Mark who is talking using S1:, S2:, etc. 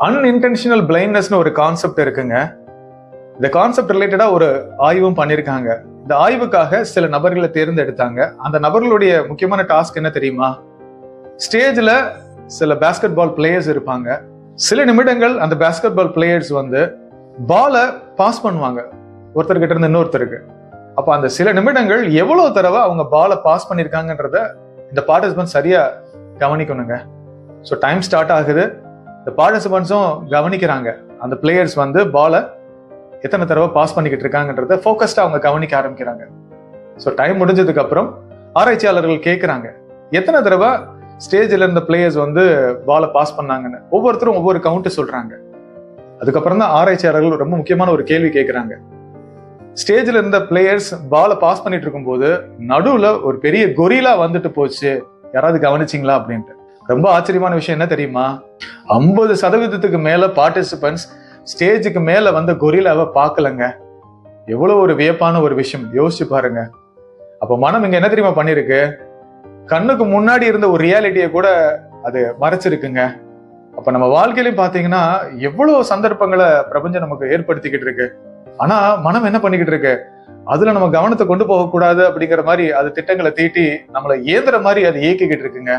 S1: Unintentional பிளைண்ட்னஸ்னு ஒரு concept இருக்குங்க. இந்த கான்செப்ட் ரிலேட்டடா ஒரு ஆய்வும் பண்ணிருக்காங்க. இந்த ஆய்வுக்காக சில நபர்களை தேர்ந்தெடுத்தாங்க. அந்த நபர்களுடைய முக்கியமான டாஸ்க் என்ன தெரியுமா? ஸ்டேஜ்ல சில பாஸ்கெட் பால் பிளேயர்ஸ் இருப்பாங்க. சில நிமிடங்கள் அந்த பாஸ்கெட் பால் பிளேயர்ஸ் பாலை பாஸ் பண்ணுவாங்க ஒருத்தர்கிட்ட இருந்து இன்னொருத்தருக்கு. அப்ப அந்த சில நிமிடங்கள் எவ்வளவு தடவை அவங்க பாலை பாஸ் பண்ணிருக்காங்கன்றத இந்த பார்ட்டிசிபென்ட் சரியா கவனிக்கணுங்க. ஸோ டைம் ஸ்டார்ட் ஆகுது. இந்த பார்ட்டிசிபென்ட்ஸும் கவனிக்கிறாங்க. அந்த பிளேயர்ஸ் பாலை எத்தனை தடவை பாஸ் பண்ணிக்கிட்டு இருக்காங்கன்றத ஃபோக்கஸ்டா அவங்க கவனிக்க ஆரம்பிக்கிறாங்க. ஸோ டைம் முடிஞ்சதுக்கு அப்புறம் ஆராய்ச்சியாளர்கள் கேட்கிறாங்க, எத்தனை தடவை ஸ்டேஜ்ல இருந்த பிளேயர்ஸ் பாலை பாஸ் பண்ணாங்கன்னு. ஒவ்வொருத்தரும் ஒவ்வொரு கவுண்ட் சொல்றாங்க. அதுக்கப்புறம் தான் ஆராய்ச்சியாளர்கள் ரொம்ப முக்கியமான ஒரு கேள்வி கேட்கிறாங்க. ஸ்டேஜ்ல இருந்த பிளேயர்ஸ் பாலை பாஸ் பண்ணிட்டு இருக்கும்போது நடுவுல ஒரு பெரிய கொரிலா வந்துட்டு போச்சு, யாராவது கவனிச்சிங்களா அப்படின்ட்டு. ரொம்ப ஆச்சரியமான விஷயம் என்ன தெரியுமா? 50% மேல பார்ட்டிசிபென்ட்ஸ் ஸ்டேஜுக்கு மேல கொரிலாவை பார்க்கலங்க. எவ்வளவு ஒரு வியப்பான ஒரு விஷயம், யோசிச்சு பாருங்க. அப்ப மனம் இங்க என்ன தெரியுமா பண்ணிருக்கு? கண்ணுக்கு முன்னாடி இருந்த ஒரு ரியாலிட்டியை கூட அது மறைச்சிருக்குங்க. அப்ப நம்ம வாழ்க்கையிலும் பாத்தீங்கன்னா எவ்வளவு சந்தர்ப்பங்களை பிரபஞ்சம் நமக்கு ஏற்படுத்திக்கிட்டு இருக்கு. ஆனா மனம் என்ன பண்ணிக்கிட்டு இருக்கு? அதுல நம்ம கவனத்தை கொண்டு போக கூடாது அப்படிங்கிற மாதிரி அது திட்டங்களை தீட்டி நம்மளை ஏந்துற மாதிரி அது இயக்கிக்கிட்டு இருக்குங்க.